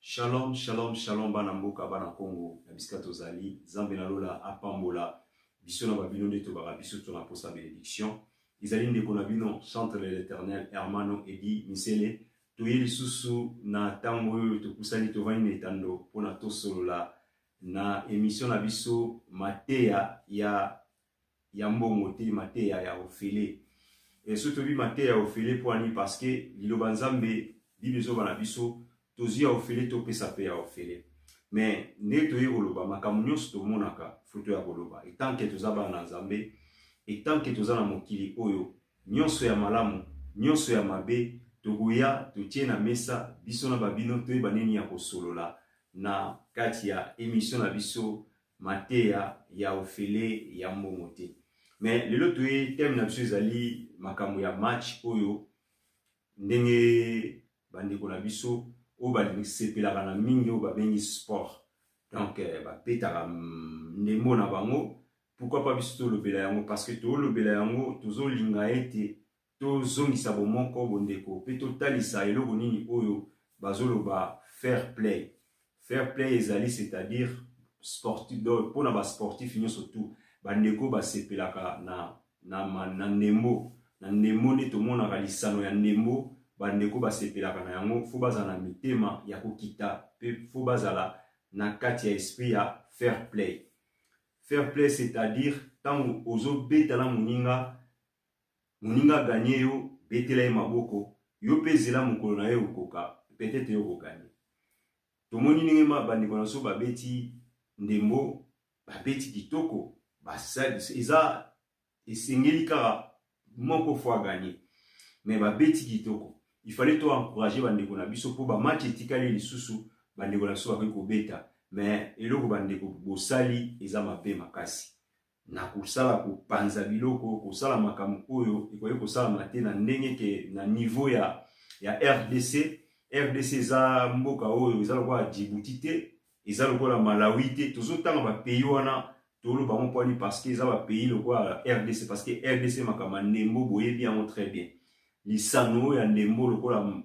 Shalom, shalom, shalom, bana mboka, bana Congo, na bisika tozali, Zambe na lola, apambola, biso na babino nde tobaka, biso to na posa bénédiction. Izali ndeko na bino, chantre l'Éternel, Hermano Edi, Misele, toye lisusu na tango oyo tokusani tovani na etando, pona tosolola na émission na biso, mateya ya mbongo te, mateya ya ofele. Et surtout bi mateya ya ofele poani parce que liloba Nzambe, bibezo bana biso, tozi ya ofele to pesa pe ya ofele. Mais ne toye koloba makambo nyonso tomonaka foto ya koloba. Etant que toza bana Nzambe, etant que toza na mokili oyo, nyonso ya malamu, nyonso ya mabe, tokoya totie na mesa biso na babino toyeba nini ya kosolola na kati ya émission na biso mateya ya ofele ya mbongo te. Mais lelo toye thème na biso ezali makambo ya match oyo ndenge bandeko na biso o basepelaka na mingi o babengi sport. Donc bapetaka ndembo na bango. Pourquoi pas biso tolobela yango? Parce que tolobela yango tozolinga ete tozongisa bomoko bondeko pe totalisa eloko nini oyo bazoloba fair play. Fair play ezali c'est-à-dire sportif pona ba sportif nyonso tout bandeko basepelaka na ndembo nde tomonaka lisano ya ndembo bandeko basepelaka na yango fo bazala na mitema ya kokita pe fo bazala na kati ya esprit ya fair play. Fair play c'est-à-dire tango ozo betala moninga gagné yo betela ye maboko yo pezela mokolo na ye okoka peut-être yo kokani. Tomoni ninge bandeko na so babeti ndembo babeti kitoko basali eza esengeli kaka moko fois gagné mais babeti kitoko. Il fallait to encourager bandeko na biso po ba match etikali lisusu bandeko na so ba ko beta mais eloko bandeko bosali eza mabe makasi na kusala ko panza biloko kusala makambo oyo ekoye kosala mate na ndenge ke na niveau ya RDC za mboka oyo eza lokola Djibouti te eza lokola Malawi te tozotanga ba pays wana tolo bango poni parce que eza ba pays lokola RDC parce que RDC makama ndembo boyebi yango très bien. Lisano ya ndembo lokola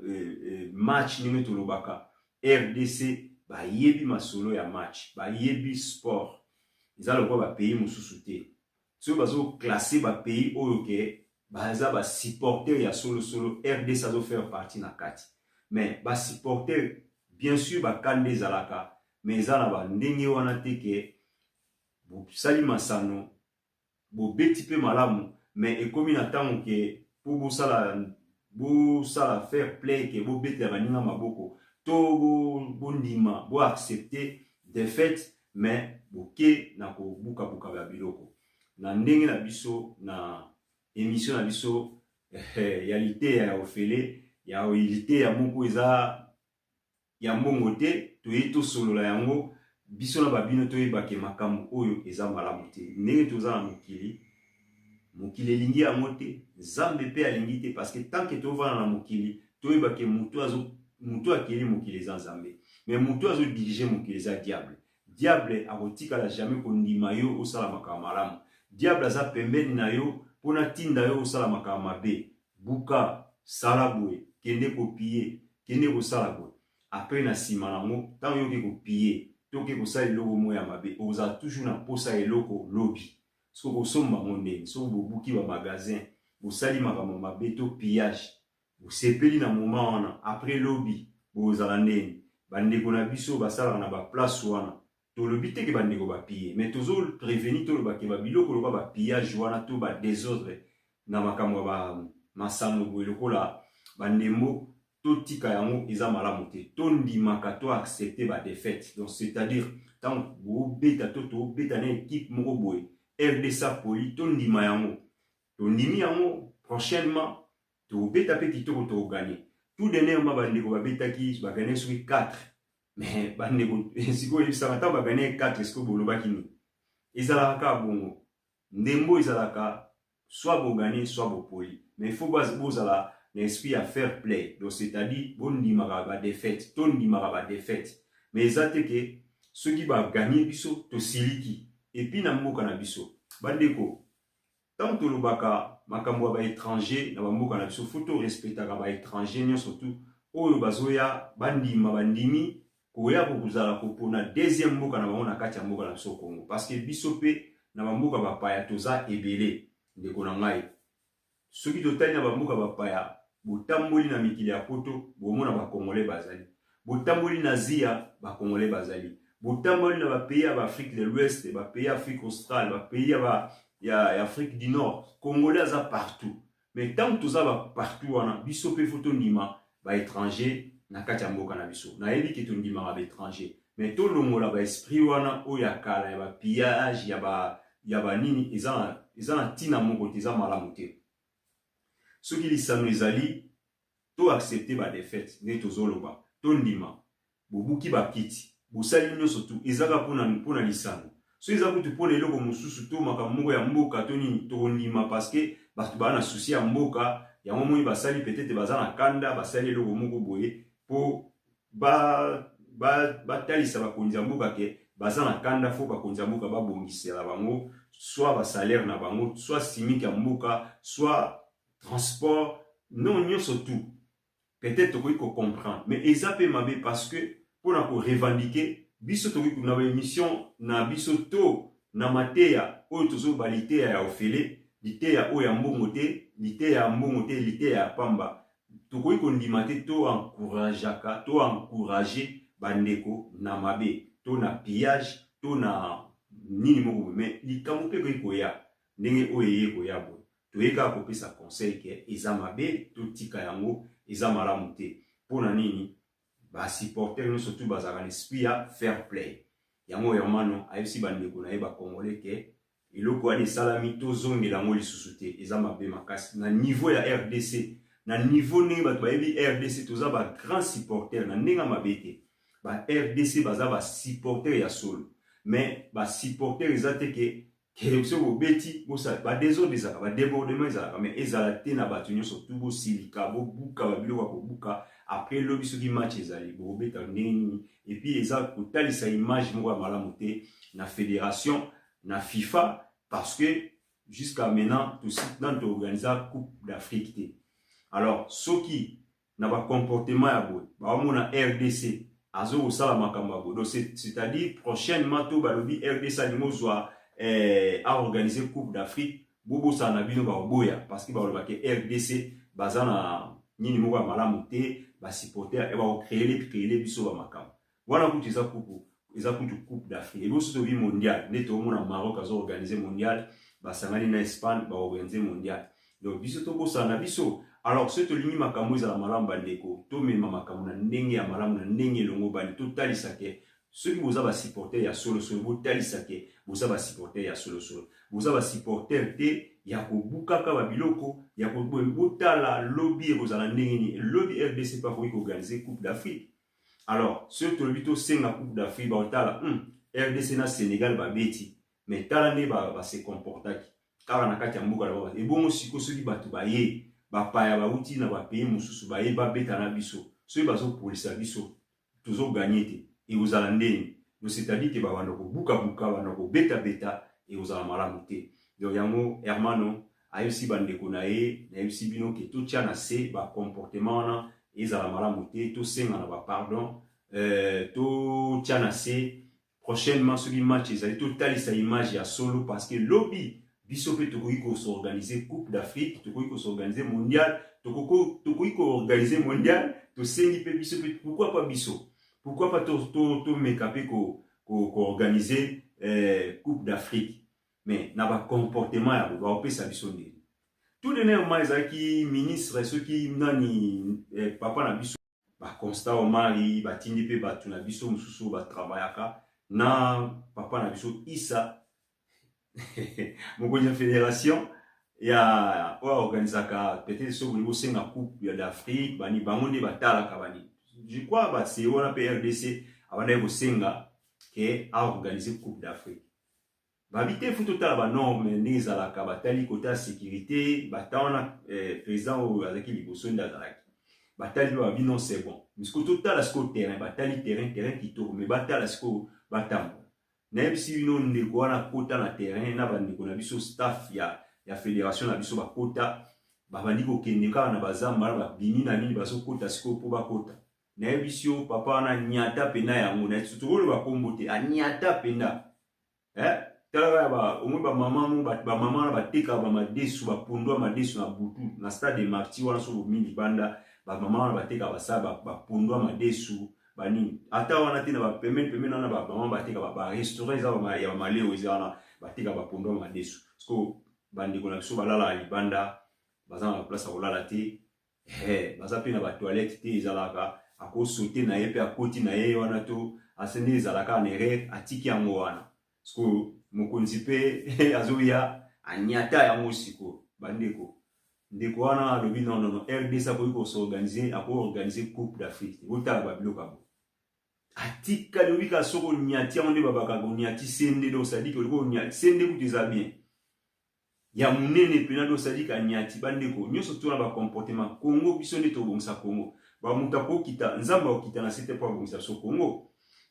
match nime tolobaka RDC ba yebi masolo ya match ba yebi sport eza lokola ba pays mususu te so bazo classer ba pays oyo ke baza ba supporter ya solo RDC azo faire partie na kati mais ba supporter bien sûr ba kande zalaka mais eza na ba ndenge wana te ke bo sali masano bo beti pe malamu mais ekomi na tango ke pour sala fair play ke bo beti ya baninga maboko to bo ndima bo accepter défaite mais boke na ko buka ya biloko na ndenge na biso na émission na biso ya lité ya ofele ya lité ya moko eza ya mbongo te toye to solola yango biso na babino toyebake makambo oyo eza malamu te ndenge toza na mokili elingi yango te Nzambe pe alingi te parce que tant que tovana na mokili toyebake mutu akeli mokili eza Nzambe mais mutu azo diriger mokili eza diable akotikala jamais kondima yo osala makambo malamu. Diable aza pembeni na yo pona tinda yo osala makambo mabe buka sala boye kende kopie kende kosala boye après na sima nango tango yo ke kopie toke kosala eloko moya mabe oza toujours na posa eloko lobi so kosomba mondeni so bobuki ba magasin bosali makambo mabe to pillage bosepeli na moment wana après lobi bozala ndeni bandeko na biso basala na ba place wana tolobi te ke bandeko ba piller mais tozo prévenir toloba ke ba biloko loba ba pillage wana to ba désordre na makambo ba masano boye lokola bandembo totika yango eza malamu te tondimaka to accepter ba défaite. Donc c'est-à-dire tant bo beta to beta na équipe moko boye RDC poli tondima yango tondimi yango prochainement to beta pe kitoko to gagner tout dernièrement bandeko ba betaki ba gagner sur 4 mais bandeko siko yisaka ba gagner 4 est-ce que bolobaki ni ezalaka bongo ndembo ezalaka soit bo gagner soit bo poli mais il faut bozala l'esprit à fair play. Donc c'est-à-dire bon ndimaka ba défaite ton ndimaka ba défaite mais ezate ke ceux qui va gagner biso to siliki et puis na mboka na biso bandeko tant to lobaka makambo ba étranger na mboka na biso photo respectaka ba étranger nyonso surtout oyo bazoya bandima bandimi koya kokuzala kopona deuxième mboka na bango na kati ya mboka na biso Congo parce que biso pe na bamboka bapaya toza ebele ndeko na ngai soki totali na bamboka bapaya botamboli na mikili ya poto bomona bakongole bazali botamboli na zia bakongole bazali botamboli na bapays ya baafrique de l'ouest bapays ya afrique australe bapays ya afrique du nord congolais aza partout mais tant que toza partout wana biso pe foto ndima baétranger na kati ya mboka na biso nayebi ke tondimaka baétranger mais tolongola baesprit wana oyo ya kala ya bapillage ya banini eza na ntina moko te eza malamu te soki lisano ezali to accepte badefete nde tozoloba tondima bobuki bakiti bosali nyonso tu ezaka mpona lisano so eza kutu mpona eloko mosusu to makambo moko ya mboka to nini tondima parce que bato baa na susi ya mboka yango moi basali peut-être baza na kanda basali eloko moko boye po batalisa bakonzi ya mboka ke baza na kanda fo bakonzi ya mboka babongisela bango soit basalaire na bango soit simike ya mboka soit transport non nyonso tout peut-être tokoki comprendre mais eza pe mabe parce que pona ko revendiquer biso tokoki na émission na biso to na mateya oyo tozoba liteya ya ofele liteya oyo ya mbongo te liteya ya mbongo te liteya ya pamba tokoki kondima te to encourageaka to encourager bandeko na mabe to na pillage to na nini moko mais likambo mpe koki koya ndenge oyo eye koya boye toyeka kopesa conseil ke eza mabe totika yango eza malamu te mpona nini basupporter nyonso tu bazalaka na esprit ya fair play yango yamano ayebisi bandeko na ye bakongole ke eloko wana esalami tozongela yango lisusu te eza mabe makasi na niveau ya RDC na niveau ndenge bato bayebi RDC toza bagrand supporter na ndenge mabe te ba RDC baza basupporter ya solo mais basupporter eza te ke so bobeti badésordre ezalaka badébordement ezalaka mais ezala te na bato nyonso tu bosilika bobuka babiloko ya kobuka après lobi soki match ezali bobeta ndenge nini epuis eza kotalisa image moko ya malamu te na fédération na FIFA parce que jusqu'à maintenant dans toorganiza coupe d'Afrique te alors soki na bacomportement ya boye baomona RDC azokosala makambo ya boye donc c'est-à-dire prochainement to balobi RDC alingi ozwa a organisé coupe d'Afrique bobosa na bino baboya parce que balobaki RDC baza na nini moko ya malamu te basupporter créer biso ba makambo wana kutu eza coupe d'Afrique et biso tobi mondial nde tomona Maroc azo organiser mondial basangani na Espagne ba organiser mondial donc biso tobosa na biso alors ce tolingi makambo ezala malamu bandeko tomema makambo na ndenge ya malamu na ndenge elongo bani totalisa ke soki boza basupporter ya solosolo botalisa ke boza basupporter ya solosolo boza basupporter te ya kobukaka babiloko ya kobotala lobby ekozala ndenge nini lobby RDC pa koki koorganize coupe d'Afrique alors soki tolobi tosenga coupe d'Afrique baotala RDC na Sénégal babeti mais tala nde base comportaki kaka na kati ya mboka na bango ebongo siko soki bato baye bapaya bauti na bapays mosusu baye babeta na biso soki bazopolisa biso tozoganye te ekozala ndenge donc c'est-à-dire ke babanda kobuka-buka banda kobeta-beta ekozala malamu te donc yango hermano ayebisi bandeko na ye nayebisi bino ke totia na se bacomportement wana ezala malamu te tosenga na bapardon totia na se prochainement soki match ezali totalisa image ya solo parce que lobi biso pe tokoki kosorganize coupe d'Afrique tokoki kosorganize mondial tokoki koorganize mondial tosengi pe biso pe pourquoi pas biso pourquoi pas to mekape ko-organiser Coupe d'Afrique mais na ba comportement ya ba opesa biso ndeni tout dernièrement ezaki ministre ceux qui nani papa na biso ba Constant Omari batindi pe batu na biso mususu ba travaillaka na papa na biso Issa mokonzi fédération ya organisaka peut-être so niveau senga coupe d'Afrique bani bango nde batalaka bani je crois que c'est on a RDC avant d'aller senga qui a organisé coupe d'Afrique babité faut total ba norme les alaka batali côté sécurité batana président ou avec les bosso ndazalaki batali ba bi non c'est bon mais ce total ce terrain batali terrain qui tourne mais batali ce batam même si non ndeko na kota na terrain na bandiko na biso staff ya fédération na biso ba kota babandi ko kende ka na bazamba ba bini na nini baso kota siko po ba kota na ebisio papa na nyata pena yango na tutolo ba kombote a nyata pena tala ba omwe ba mama na bateka ba madesu ba pundwa madesu na butu na stade de marti wana so mini banda ba mama na bateka ba saba ba pundwa madesu bani ata wana tina ba pemene na ba mama bateka ba restaurant za ba ya maleo ezana bateka ba pundwa madesu sko bandi kona so balala libanda bazana place a kolala te baza pe na ba toilette te ezalaka ako sauter na ye pe akoti na ye wana to asende ezalaka na erreur atiki yango wana sko mokonzi pe azoya anyata yango siko bandeko ndeko wana alobi non RDC ko s'organiser organiser Coupe d'Afrique otala babiloko abo atika lobi ka soko nyati onde babaka ko nyati sende do sadi ko nyati sende kuteza bien ya munene pena do sadi ka nyati bandeko nyoso tona ba comportement Congo biso nde to bongisa Congo ba muta ko kita nzamba okita na sete po bongisa so Congo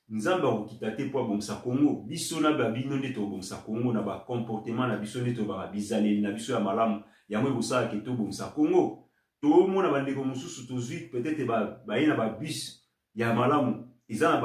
nzamba okita te po bongisa Congo biso na ba bino nde to bongisa Congo na ba comportement na biso nde to ba bizaleli na biso ya malamu ya mwe bosala ke to bongisa Congo to mona bandeko mususu to zui peut-être ba ina ba bus ya malamu izana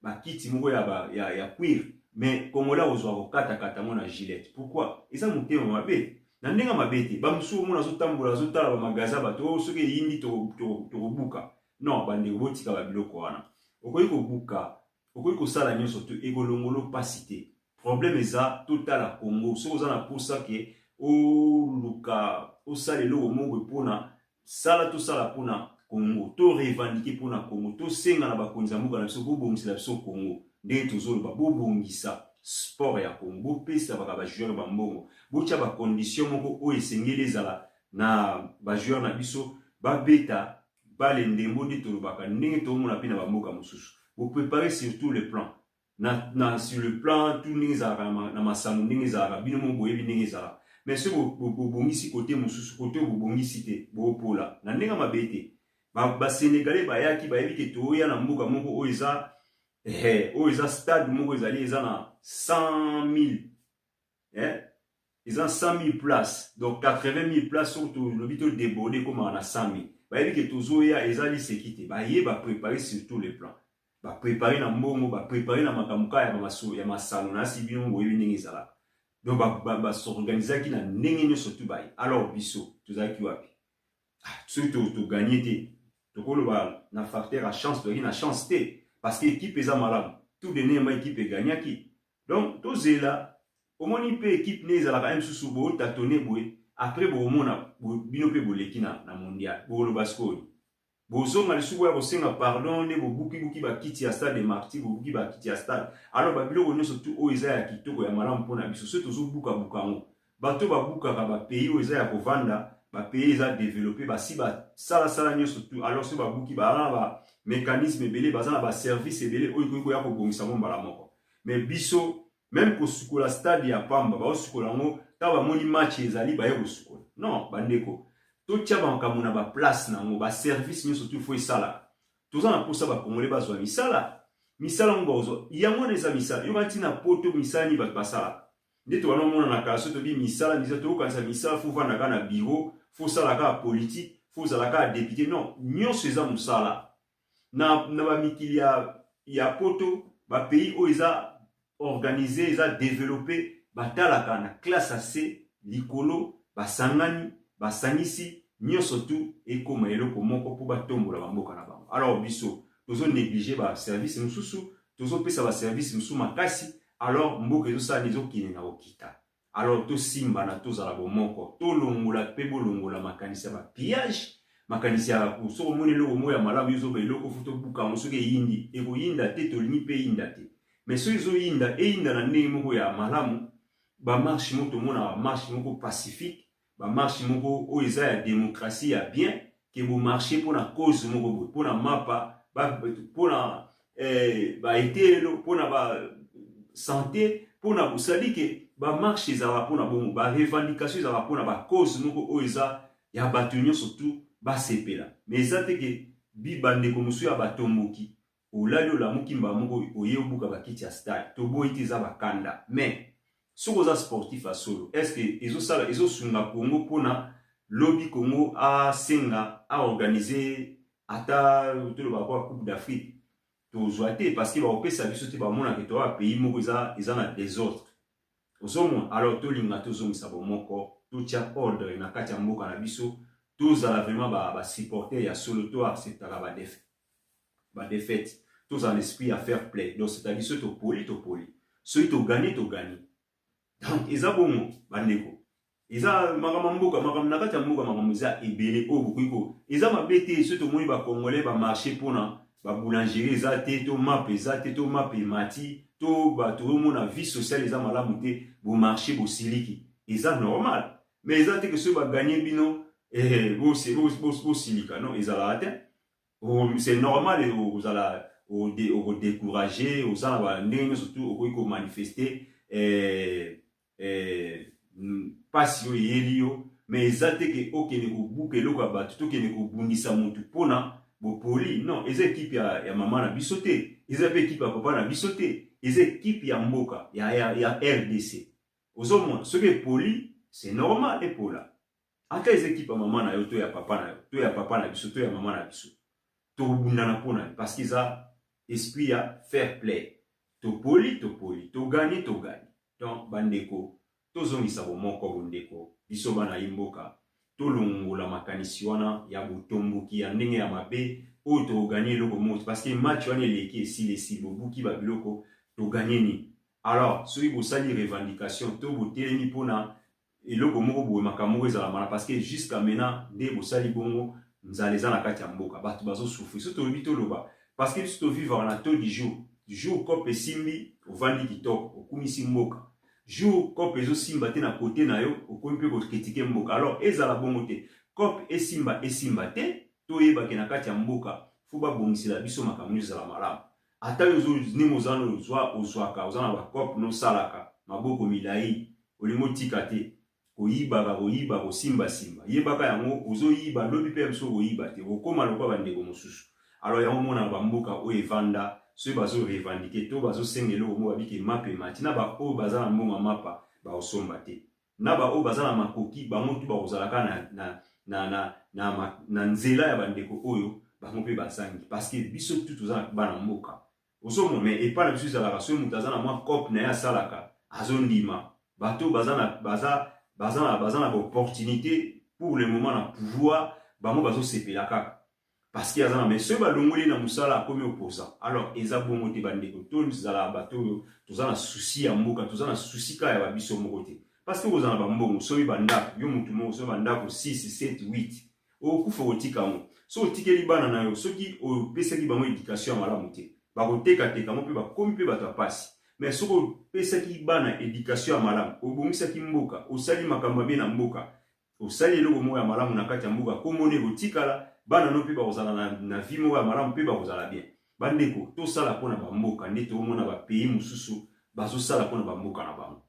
ba kiti moko ya cuir mais Congolais ozwa kokata kata mona gilet pourquoi isa mutema mabe na ndenga mabete ba musu mona zo tambola zo tala ba magaza ba to soki yindi to buka non bande botika ba biloko wana okoyi ko buka okoyi ko sala nyonso to egolongolo pasité problème eza total Congo so ozana pour ça que o luka o salelo omongo pona sala to sala pona Congo to revendiquer pona Congo to senga na bakonza muka na biso bobongisa biso Congo ndenge tozoloba bobongisa sport ya Congo pesa baka joueur ba mbongo bocha ba condition moko o esengeli ezala na ba joueur na biso ba beta bale ndembo ndi tolobaka ndenge to mona pina ba mboka mususu vous préparez sur tous les plans sur le plan tout ndenge ezalaka na masano ndenge ezalaka bino mo boyebi ndenge ezalaka mais ce bobongisi côté mususu côté bobongisi te bopola na ndenge mabete ba Sénégalais bayaki bayebi ke toya na mboka moko o eza stade moko ezali eza na 100 000 ils ont 100 000 places donc 80 000 places surtout le bito débordé comme on a 100 000 bayebi ke tozoya ezali sécurité baye ba préparer sur tous les plans ba préparer na mbongo ba préparer na makamuka ya masalo na sibino boyebi ndenge ezala donc ba s'organiser ki na ndenge nyonso tu baye alors biso tozaki wapi surtout to gagner te to koloba na facteur à chance to na chance te parce que équipe eza malamu tout donner ma équipe gagnaki donc tozela omoni pe équipe ne ezala quand même susu bo tâtonner boye après bo mona bino pe boleki na mondial bo lo baskoni bo zonga le suko ya bo senga pardon ne bo buki ba kiti ya stade de Marti bo buki ba kiti ya stade alors ba bilo nyonso tu o eza ya kitoko ya malamu pona biso so tozo buka bukango bato ba buka ka ba pays o eza ya kovanda ba pays eza développé ba si ba sala nyonso tu alors so ba buki ba mécanisme belé bazana ba service belé oyo ya ko bongisa mo mbala moko mais biso même ko sukola stade ya pamba ba sukola ngo ta ba moni match ezali ba yeko sukola non bandeko to tchaba nkamuna ba place na ngo ba service nyonso tu faut sala tozana pour ça ba congolais bazwa misala ngo ozo yango neza misala yo kantina poto misani ba basala ndito wana mona na kaso to bi misala to kanisa misala faut vana kana bureau faut sala ka politique faut sala ka député non nyonso eza musala na ba mikili ya poto ba pays o eza organisé eza développé batalaka na classe AC likolo basangani basangisi nyonso tu ekoma eloko moko po batombola bamboka na bango alors biso tozo négliger ba service mususu tozo pesa ba service musu makasi alors mboka ezo sa nizo kine na okita alors to simba na tozala bomoko to longola pe bolongola makanisi ya ba pillage makanisi ya kusoko moni loko moya malamu yuzo ba eloko futo buka musuke yindi eko yinda te to lini pe yinda te mais so izo yinda yinda na ndenge moko ya malamu ba marche moto mona ba marche moko pacifique ba marche moko o eza ya démocratie ya bien ke bo marcher pour na cause moko pour na mapa pour na ba etelo pour na ba santé pour na busali ke ba marche za pour na bon ba revendication za pour na ba cause moko o eza ya batunyo surtout ba sepela mais ça te ke bi bande ko musu ya batomboki olali la mukimba moko oyebuka bakiti ya stade to boiti za bakanda mais soko za sportif a solo est-ce que ezo sunga Congo pona lobby Congo a senga a organiser ata toloba kwa Coupe d'Afrique tozwa te parce que baopesa biso te bamona ke toa pays moko eza na désordre ozomona. Alors tolinga tozongisa bomoko totia ordre na kati ya mboka na biso, tozala vraiment basupporter ya solo to acceptaka badefete, tozala l'esprit à faire play. Donc c'est-à-dire so topoli soki togani donc eza bongo bandeko, eza makambo mboka, makambo na kati ya mboka, makambo eza ebele oyo bokoki eza mabe te. So tomoni bakongolais bamarché mpona baboulangerie eza te, to map eza te, to map emati, to bato omona vie sociale eza malamu te, bomarché bosiliki eza normal. Mais eza te ke soki baganye bino bosilika, non, ezalaka te. C'est normal ozala odécouragé, ozala bandenge surtout okoki komanifeste pasi oyo eyeli yo. Mais eza te ke okende kobuka eloko ya bato, tokende kobundisa motu mpona bopoli. Non, eza ekipe ya mama na biso te, eza pe ekipe ya papa na biso te, eza ekipe ya mboka ya RDC. Ozomona soki epoli c'est normal epola. Ata eza ekipe ya mama na yo to ya papa na yo, to ya papa na biso, to ya mama na biso, tobundana mpona parce que eza esprit ya fair play. Topoli, togani. Donc bandeko, tozongisa bomoko bondeko, biso bana yimboka, tolongola makanisi wana ya botomboki ya ndenge ya mabe oyo toganye eloko moko parce que match wana eleki esili bobuki babiloko toganye ni. Alors soki bosali revendication to botelemi mpona eloko moko boye makambo ezala mala parce que jusqu'à maintenant nde bosali bongo nzala eza na kati ya mboka, bato bazosufri. So tolobi toloba parce que biso tovivaka na taux du jour kope esimbi ovandi kitoko okumisi mboka, jour kope ezosimba te na kote na yo okomi mpe kokritike mboka. Alors ezala bongo te, kope esimba te, toyebake na kati ya mboka fo babongisela biso makambo ezala malamu. Ata yo ndenge ozwaka oza na bakope nosalaka maboko milai olingo tika te, koyiba kosimba yebaka yango ozoyiba lobi mpe biso koyiba te, okoma lokwa bandeko mosusu. Alors yango mona bamboka oyo evanda soki bazo revendiquer to bazo senga eloko moko babiki mapa emati, na baoyo baza na mbongo mapa baosomba te, na baoyo baza na makoki bango tu bakozalaka na nzela ya bandeko oyo bango mpe bazangi parce que biso tu toza bana mboka. Ozomona mais epa na biso ezalaka soki moto aza na mwa cope na ye asalaka azondima, bato baza na opportunité pour le moment na pouvoir bango bazosepela kaka parce qu'il y a un monsieur balongoli na musala akomi opposant. Alors eza bongo te bandeko, tozala bato tozana souci ya mboka, tozana souci ka ya babiso moko te parce que ozana bambongo soki bandako yo mutu moko soki bandako 6 7 8 okufa otika mo so otikeli bana na yo soki opesaki bango éducation ya malamu te bakoteka mo mpe bakomi mpe bato ya pasi. Mais soki opesaki bana éducation ya malamu, obongisaki mboka, osali makambo mabe na mboka, osali eloko moko ya malamu na kati ya mboka, komone kotikala bana no pe bakozala na vie moko ya malamu pe bakozala bien. Bandeko tosala mpona bamboka nde toomona bapays mosusu bazosala mpona bamboka na bango,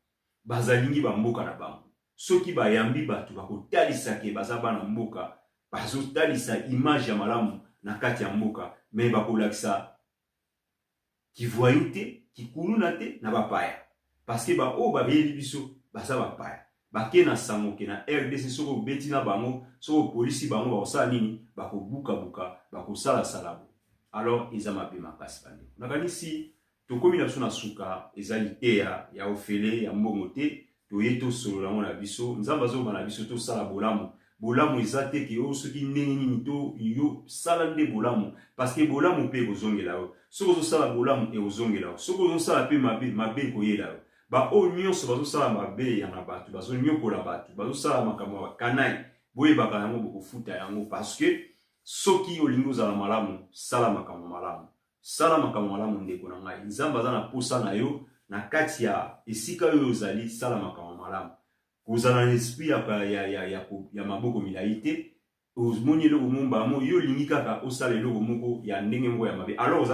bazalingi bamboka na bango. Soki bayambi bato bakotalisa ke baza bana mboka, bazotalisa image ya malamu na kati ya mboka, me bakolakisa kivoyu te, kikuluna te na bapaya parce que baoyo babeyeli biso baza bapaya. Bake na sango ke na RDC soko beti na bango, soko polisi bango bakosala nini, bakobuka bakosala salabo. Alors eza mabe makasi bande. Nakanisi tokomi na biso na suka ezali teya ya ofele ya mbongo te, toye tosolola ngo na biso, nzambe azoba na biso tosala bolamu eza te ke oyo soki ndenge nini to yo sala nde bolamu parce que bolamu mpe ekozongela yo. Soki ozosala bolamu ekozongela yo, soki ozosala mpe mabe ekoyela yo. Ba o nyonso bazosala mabe ya na bato, bazonyokola bato, bazosala makambo ya kanai, boyebaka yango bokofuta yango parce que soki olingi ozala malamu, sala makambo malamu. Sala makambo malamu ndeko na ngai. Nzambe aza na posa na yo na kati ya esika oyo ozali, sala makambo malamu. Kozala na esprit ya maboko milai te, omoni eloko momba mo yo olingi kaka osala eloko moko ya ndenge moko ya mabe. Alors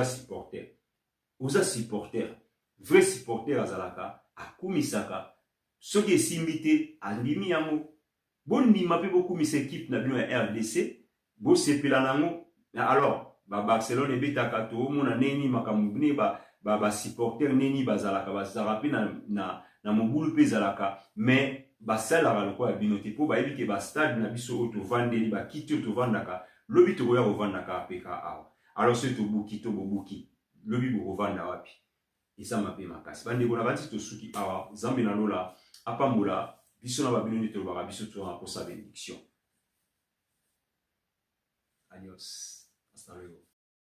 oza supporter. Vrai supporter azalaka akumisaka soki esimbi te andimi yango. Bondima mpe bokumisa équipe na bino ya RDC, bosepela nango. Alors Barcelone ebetaka toomona neni makambo ne supporter neni bazalaka pe na mobulu mpe ezalaka, mais basalaka lokola bino te mpo bayebi ke bastade na biso oyo tovandeli bakiti oyo tovandaka lobi tokoya kovanda ka peka awa alors ce tobuki to bobuki lobi bokovanda wapi eza mabe makasi bandeko na bati tosuki awa zambe na lola apambola biso na babino nde tolobaka biso tozanga kosa bénédiction adios hasta luego